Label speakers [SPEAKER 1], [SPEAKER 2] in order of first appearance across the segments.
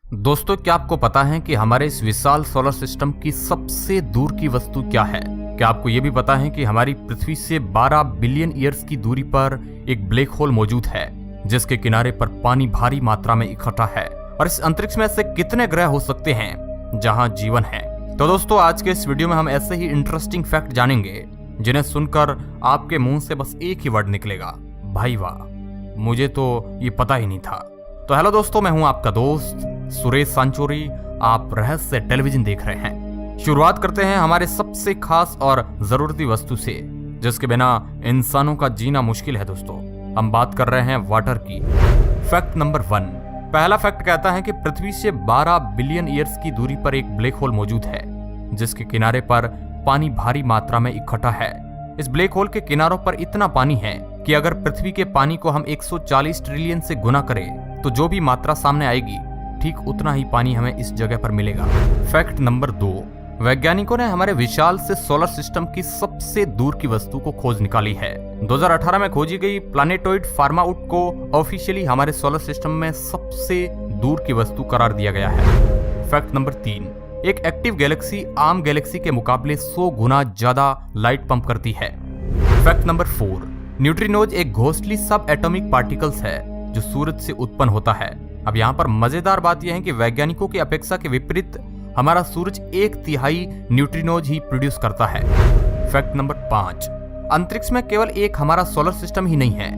[SPEAKER 1] दोस्तों, क्या आपको पता है कि हमारे इस विशाल सोलर सिस्टम की सबसे दूर की वस्तु क्या है? क्या आपको यह भी पता है कि हमारी पृथ्वी से 12 बिलियन ईयर्स की दूरी पर एक ब्लैक होल मौजूद है, जिसके किनारे पर पानी भारी मात्रा में इकट्ठा है? और इस अंतरिक्ष में ऐसे कितने ग्रह हो सकते हैं जहां जीवन है? तो दोस्तों, आज के इस वीडियो में हम ऐसे ही इंटरेस्टिंग फैक्ट जानेंगे जिन्हें सुनकर आपके मुंह से बस एक ही वर्ड निकलेगा, भाई वाह, मुझे तो ये पता ही नहीं था। तो हेलो दोस्तों, मैं हूं आपका दोस्त सुरेश सांचोरी। आप रहस्य टेलीविजन देख रहे हैं। शुरुआत करते हैं हमारे सबसे खास और जरूरती वस्तु से, जिसके बिना इंसानों का जीना मुश्किल है। दोस्तों, हम बात कर रहे हैं वाटर की। Fact number 1। पहला फैक्ट कहता है कि पृथ्वी से 12 बिलियन ईयर्स की दूरी पर एक ब्लैक होल मौजूद है, जिसके किनारे पर पानी भारी मात्रा में इकट्ठा है। इस ब्लैक होल के किनारों पर इतना पानी है कि अगर पृथ्वी के पानी को हम 140 ट्रिलियन से गुना करें तो जो भी मात्रा सामने आएगी, ठीक उतना ही पानी हमें इस जगह पर मिलेगा। Fact number 2। वैज्ञानिकों ने हमारे विशाल से सोलर सिस्टम की सबसे दूर की वस्तु को खोज निकाली है। 2018 में खोजी गई प्लानेटोइड फार्माउट को ऑफिशियली हमारे सोलर सिस्टम में सबसे दूर की वस्तु करार दिया गया है। Fact number 3। एक एक्टिव गैलेक्सी आम गैलेक्सी के मुकाबले 100 गुना ज्यादा लाइट पंप करती है। Fact number 4। न्यूट्रिनोज एक घोस्टली सब एटॉमिक पार्टिकल्स है जो सूरज से उत्पन्न होता है। अब यहाँ पर मजेदार बात यह है कि वैज्ञानिकों की अपेक्षा के विपरीत हमारा सूरज 1/3 न्यूट्रिनोज ही प्रोड्यूस करता है। Fact number 5। अंतरिक्ष में केवल एक हमारा सोलर सिस्टम ही नहीं है,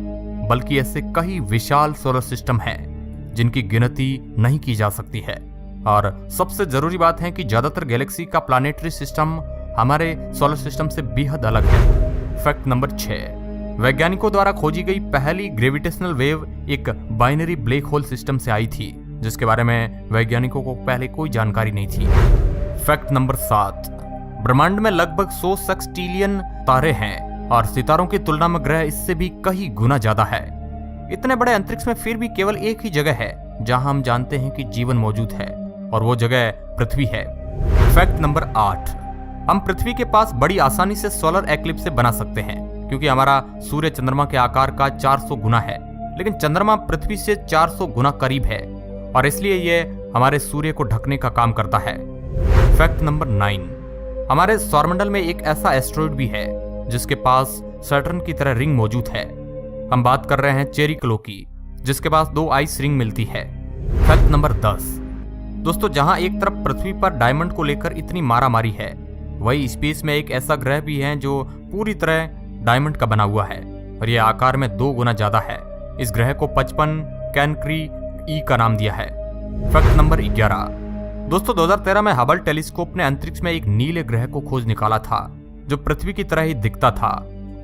[SPEAKER 1] बल्कि ऐसे कई विशाल सोलर सिस्टम हैं जिनकी गिनती नहीं की जा सकती है। और सबसे जरूरी बात है कि ज्यादातर गैलेक्सी का प्लानेटरी सिस्टम हमारे सोलर सिस्टम से बेहद अलग है। Fact number 6। वैज्ञानिकों द्वारा खोजी गई पहली ग्रेविटेशनल वेव एक बाइनरी ब्लैक होल सिस्टम से आई थी, जिसके बारे में वैज्ञानिकों को पहले कोई जानकारी नहीं थी। Fact number 7। ब्रह्मांड में लगभग 100 सेक्सटिलियन तारे हैं और सितारों की तुलना में ग्रह इससे भी कई गुना ज्यादा है। इतने बड़े अंतरिक्ष में फिर भी केवल एक ही जगह है जहां हम जानते हैं कि जीवन मौजूद है, और वो जगह पृथ्वी है। Fact number 8। हम पृथ्वी के पास बड़ी आसानी से सोलर एक्लिप्स बना सकते हैं, क्योंकि हमारा सूर्य चंद्रमा के आकार का 400 गुना है, लेकिन चंद्रमा पृथ्वी से 400 गुना करीब है, और इसलिए यह हमारे सूर्य को ढकने का काम करता है। Fact number 9। हमारे सौरमंडल में एक ऐसा एस्ट्रॉइड भी है जिसके पास सैटर्न की तरह रिंग मौजूद है। हम बात कर रहे हैं चेरिकलो की, जिसके पास 2 आइस रिंग मिलती है। Fact number 10। दोस्तों, जहां एक तरफ पृथ्वी पर डायमंड को लेकर इतनी मारामारी है, वही स्पेस में एक ऐसा ग्रह भी है जो पूरी तरह डायमंड का बना हुआ है, और यह आकार में 2 गुना ज्यादा है। इस ग्रह को 55 कैनक्री ई का नाम दिया है। Fact number 11। दोस्तों, 2013 में हबल टेलीस्कोप ने अंतरिक्ष में एक नीले ग्रह को खोज निकाला था जो पृथ्वी की तरह ही दिखता था।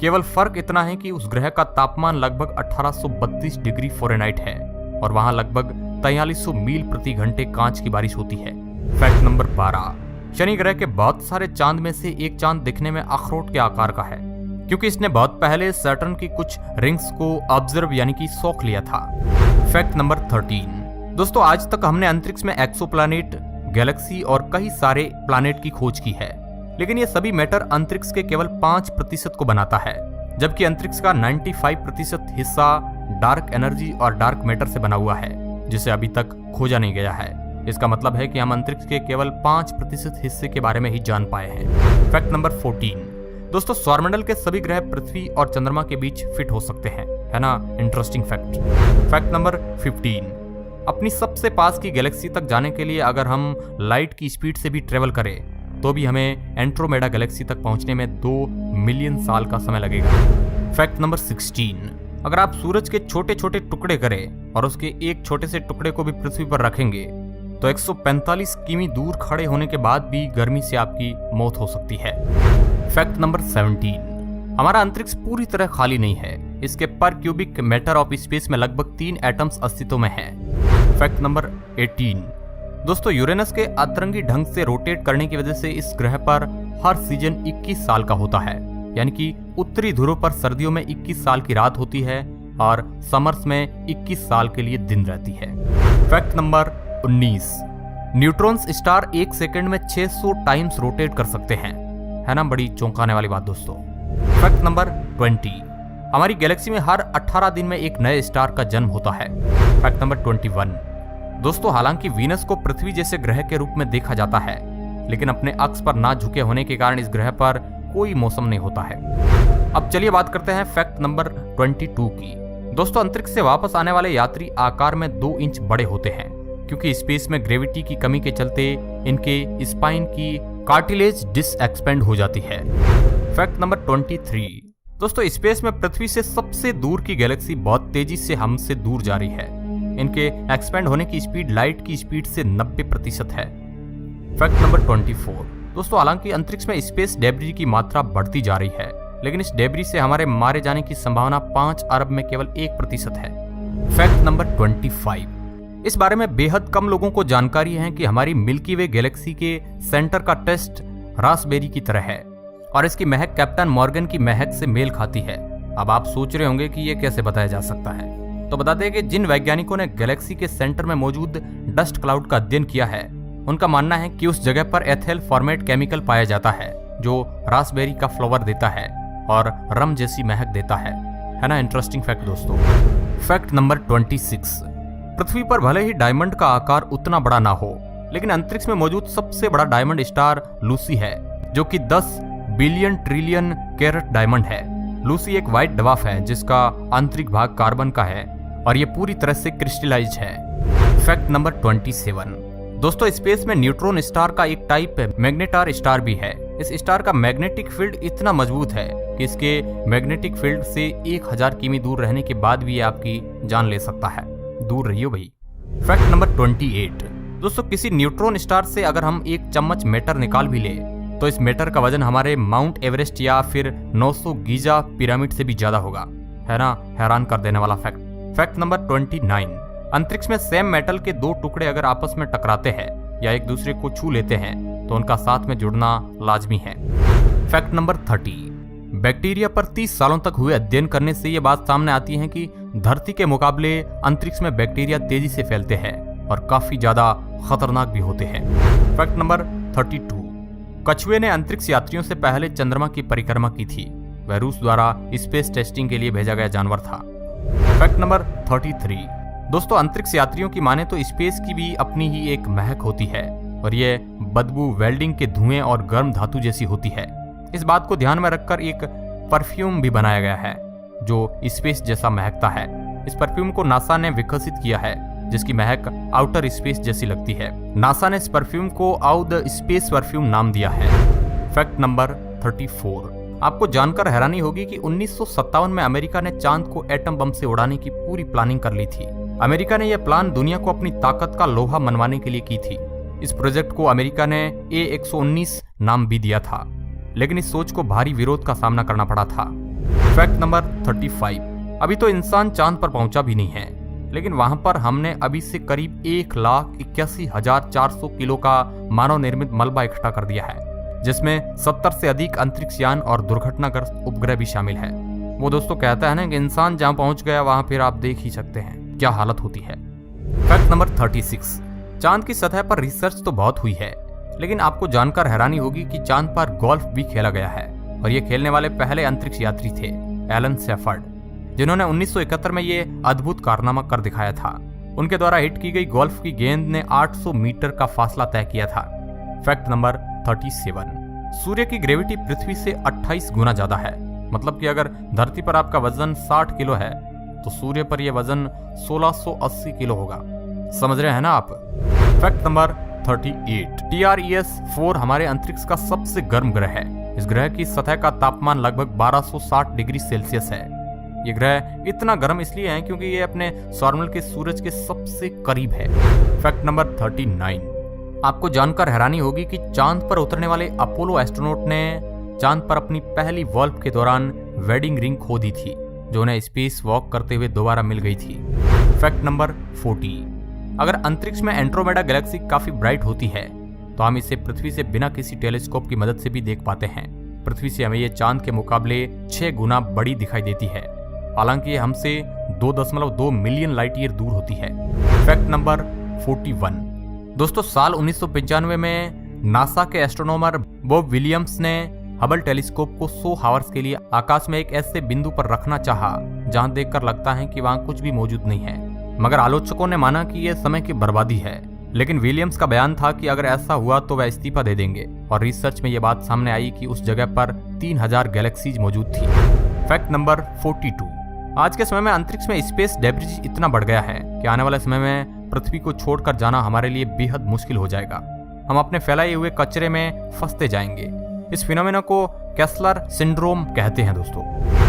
[SPEAKER 1] केवल फर्क इतना है कि उस ग्रह का तापमान लगभग 1832 डिग्री फ़ारेनहाइट है, और वहां लगभग 4300 मील प्रति घंटे कांच की बारिश होती है। Fact number 12। शनि ग्रह के बहुत सारे चांद में से एक चांद दिखने में अखरोट के आकार का है, क्योंकि इसने बहुत पहले सैटर्न की कुछ रिंग्स को ऑब्जर्व यानी कि सोख लिया था। Fact number 13। दोस्तों, आज तक हमने अंतरिक्ष में एक्सोप्लैनेट, गैलेक्सी और कई सारे प्लैनेट की खोज की है, लेकिन ये सभी मैटर अंतरिक्ष के केवल 5% को बनाता है, जबकि अंतरिक्ष का 95% हिस्सा डार्क एनर्जी और डार्क मैटर से बना हुआ है, जिसे अभी तक खोजा नहीं गया है। इसका मतलब है कि हम अंतरिक्ष के केवल 5% हिस्से के बारे में ही जान पाए हैं। Fact number 14। दोस्तों, सौरमंडल के सभी ग्रह पृथ्वी और चंद्रमा के बीच फिट हो सकते हैं, है ना? Interesting fact. Fact number 15। अपनी सबसे पास की गैलेक्सी तक जाने के लिए अगर हम लाइट की स्पीड से भी ट्रेवल करें तो भी हमें एंड्रोमेडा गैलेक्सी तक पहुंचने में 2 मिलियन साल का समय लगेगा। Fact number 16। अगर आप सूरज के छोटे छोटे टुकड़े करें और उसके एक छोटे से टुकड़े को भी पृथ्वी पर रखेंगे तो 145 किमी दूर खड़े होने के बाद भी गर्मी से आपकी मौत हो सकती है। Fact number 17। हमारा अंतरिक्ष पूरी तरह खाली नहीं है। इसके पर क्यूबिक मैटर ऑफ स्पेस में लगभग 3 एटम्स अस्तित्व में हैं। Fact number 18। दोस्तों, यूरेनस के अतरंगी ढंग से रोटेट करने की वजह से इस ग्रह पर हर सीजन 21 साल का होता है, यानी कि उत्तरी ध्रुव पर सर्दियों में 21 साल की रात होती है और समर्स में 21 साल के लिए दिन रहती है। Fact number 19। Neutrons star 1 second में 600 टाइम्स रोटेट कर सकते हैं, है ना? बड़ी चौंकाने वाली बात दोस्तों। Fact number 20। हमारी गैलेक्सी में हर 18 दिन में एक नए स्टार का जन्म होता है। Fact number 21। दोस्तों हालांकि वीनस को पृथ्वी जैसे ग्रह के रूप में देखा जाता है, लेकिन अपने अक्ष पर ना झुके होने के कारण इस ग्रह पर कोई मौसम नहीं होता है। अब चलिए बात करते हैं फैक्ट नंबर 22 की। दोस्तों अंतरिक्ष से वापस आने वाले यात्री आकार में 2 इंच बड़े होते हैं, क्योंकि स्पेस में ग्रेविटी की कमी के चलते इनके स्पाइन की कार्टिलेज डिसएक्सपेंड हो जाती है। Fact number 23। दोस्तों स्पेस में पृथ्वी से सबसे दूर की गैलेक्सी बहुत तेजी से हमसे दूर जा रही है। इनके एक्सपेंड होने की स्पीड लाइट की स्पीड से 90% है। Fact number 24। दोस्तों हालांकि अंतरिक्ष में स्पेस डेब्री की मात्रा बढ़ती जा रही है, लेकिन इस डेब्री से हमारे मारे जाने की संभावना 5 अरब में केवल 1% है। Fact number 25। इस बारे में बेहद कम लोगों को जानकारी है कि हमारी मिल्की वे गैलेक्सी के सेंटर का टेस्ट रास्पबेरी की तरह है और इसकी महक कैप्टन मॉर्गन की महक से मेल खाती है। अब आप सोच रहे होंगे कि यह कैसे बताया जा सकता है, तो बताते हैं कि जिन वैज्ञानिकों ने गैलेक्सी के सेंटर में मौजूद डस्ट क्लाउड का अध्ययन किया है, उनका मानना है कि उस जगह पर एथेल फॉर्मेट केमिकल पाया जाता है जो रास्पबेरी का फ्लावर देता है और रम जैसी महक देता है ना। इंटरेस्टिंग फैक्ट दोस्तों। Fact number 26। पृथ्वी पर भले ही डायमंड का आकार उतना बड़ा ना हो, लेकिन अंतरिक्ष में मौजूद सबसे बड़ा डायमंड स्टार लूसी है, जो कि 10 बिलियन ट्रिलियन कैरेट डायमंड है। लूसी एक व्हाइट ड्वार्फ है जिसका आंतरिक भाग कार्बन का है और ये पूरी तरह से क्रिस्टलाइज है। Fact number 27। दोस्तों स्पेस में न्यूट्रॉन स्टार का एक टाइप मैग्नेटार स्टार भी है। इस स्टार का मैग्नेटिक फील्ड इतना मजबूत है कि इसके मैग्नेटिक फील्ड से 1000 किमी दूर रहने के बाद भी ये आपकी जान ले सकता है। दूर रहियो भाई। Fact number 28। दोस्तों किसी न्यूट्रॉन स्टार से अगर हम 1 चम्मच मैटर निकाल भी ले तो इस मैटर का वजन हमारे माउंट एवरेस्ट या फिर 900 गीजा पिरामिड से भी ज्यादा होगा, है ना। हैरान कर देने वाला फैक्ट। Fact number 29। अंतरिक्ष में सेम मेटल के 2 टुकड़े अगर आपस में टकराते हैं या एक दूसरे को छू लेते हैं तो उनका साथ में जुड़ना लाजमी है। Fact number 30। बैक्टीरिया पर 30 सालों तक हुए अध्ययन करने से ये बात सामने आती है कि धरती के मुकाबले अंतरिक्ष में बैक्टीरिया तेजी से फैलते हैं और काफी ज्यादा खतरनाक भी होते हैं। Fact number 32। कछुए ने अंतरिक्ष यात्रियों से पहले चंद्रमा की परिक्रमा की थी। वह रूस द्वारा स्पेस टेस्टिंग के लिए भेजा गया जानवर था। Fact number 33। दोस्तों अंतरिक्ष यात्रियों की माने तो स्पेस की भी अपनी ही एक महक होती है और ये बदबू वेल्डिंग के धुएं और गर्म धातु जैसी होती है। इस बात को ध्यान में रखकर एक परफ्यूम भी बनाया गया है जो स्पेस जैसा महकता है। इस परफ्यूम को नासा ने विकसित किया है जिसकी महक आउटर स्पेस जैसी लगती है। नासा ने इस परफ्यूम को आउट द स्पेस परफ्यूम नाम दिया है। Fact number 34। आपको जानकर हैरानी होगी कि 1957 में अमेरिका ने चांद को एटम बम से उड़ाने की पूरी प्लानिंग कर ली थी। अमेरिका ने यह प्लान दुनिया को अपनी ताकत का लोहा मनवाने के लिए की थी। इस प्रोजेक्ट को अमेरिका ने A119 नाम भी दिया था, लेकिन इस सोच को भारी विरोध का सामना करना पड़ा था। Fact number 35। अभी तो इंसान चांद पर पहुंचा भी नहीं है, लेकिन वहां पर हमने अभी से करीब 1,81,400 किलो का मानव निर्मित मलबा इकट्ठा कर दिया है, जिसमें 70 से अधिक अंतरिक्ष यान और दुर्घटनाग्रस्त उपग्रह भी शामिल है। वो दोस्तों कहता है ना कि इंसान जहां पहुंच गया वहां फिर आप देख ही सकते हैं क्या हालत होती है। Fact number 36। चांद की सतह पर रिसर्च तो बहुत हुई है, लेकिन आपको जानकर हैरानी होगी कि चांद पर गोल्फ भी खेला गया है और ये खेलने वाले पहले अंतरिक्ष यात्री थे एलन शेफर्ड, जिन्होंने 1971 में ये अद्भुत कारनामा कर दिखाया था। उनके द्वारा हिट की गई गोल्फ की गेंद ने 800 मीटर का फासला तय किया था। Fact number 37। सूर्य की ग्रेविटी पृथ्वी से 28 गुना ज्यादा है। मतलब कि अगर धरती पर आपका वजन 60 किलो है तो सूर्य पर यह वजन 1680 किलो होगा। समझ रहे हैं ना आप। Fact number 38। TRES-4 हमारे अंतरिक्ष का सबसे गर्म ग्रह है। इस ग्रह की सतह का तापमान लगभग 1260 डिग्री सेल्सियस है। ये ग्रह इतना गर्म इसलिए है क्योंकि ये अपने सौरमंडल के सूरज के सबसे करीब है। Fact number 39। आपको जानकर हैरानी होगी कि चांद पर उतरने वाले अपोलो एस्ट्रोनॉट ने चांद पर अपनी पहली वॉल्फ के दौरान वेडिंग रिंग खो दी थी, जो उन्हें स्पेस वॉक करते हुए दोबारा मिल गई थी। Fact number 40। अगर अंतरिक्ष में एंड्रोमेडा गैलेक्सी काफी ब्राइट होती है तो हम इसे पृथ्वी से बिना किसी टेलीस्कोप की मदद से भी देख पाते हैं। पृथ्वी से हमें ये चांद के मुकाबले 6 गुना बड़ी दिखाई देती है, हालांकि ये हमसे 2.2 मिलियन लाइट ईयर दूर होती है। Fact number 41। दोस्तों साल 1995 में नासा के एस्ट्रोनॉमर बॉब विलियम्स ने हबल टेलीस्कोप को 100 हावर्स के लिए आकाश में एक ऐसे बिंदु पर रखना चाहा जहां देखकर लगता है कि वहां कुछ भी मौजूद नहीं है। मगर आलोचकों ने माना कि यह समय की बर्बादी है। लेकिन विलियम्स का बयान था कि अगर ऐसा हुआ तो वह इस्तीफा दे देंगे, और रिसर्च में यह बात सामने आई कि उस जगह पर 3000 गैलेक्सीज मौजूद थी। Fact number 42। आज के समय में अंतरिक्ष में स्पेस डेब्रिज इतना बढ़ गया है कि आने वाले समय में पृथ्वी को छोड़कर जाना हमारे लिए बेहद मुश्किल हो जाएगा। हम अपने फैलाए हुए कचरे में फंसते जाएंगे। इस फिनोमेना को केस्लर सिंड्रोम कहते हैं दोस्तों।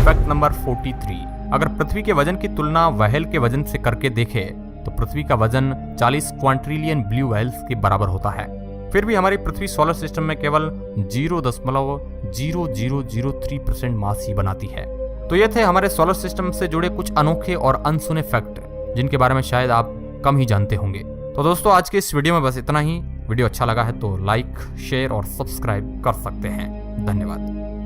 [SPEAKER 1] Fact number 43। अगर पृथ्वी के वजन की तुलना व्हेल के वजन से करके देखें तो पृथ्वी का वजन 40 क्वाड्रिलियन ब्लू व्हेल्स के बराबर होता है। फिर भी हमारी पृथ्वी सोलर सिस्टम में केवल 0.0003% मास ही बनाती है। तो ये थे हमारे सोलर सिस्टम से जुड़े कुछ अनोखे और अनसुने फैक्ट, जिनके बारे में शायद आप कम ही जानते होंगे। तो दोस्तों आज के इस वीडियो में बस इतना ही। वीडियो अच्छा लगा है तो लाइक, शेयर और सब्सक्राइब कर सकते हैं। धन्यवाद।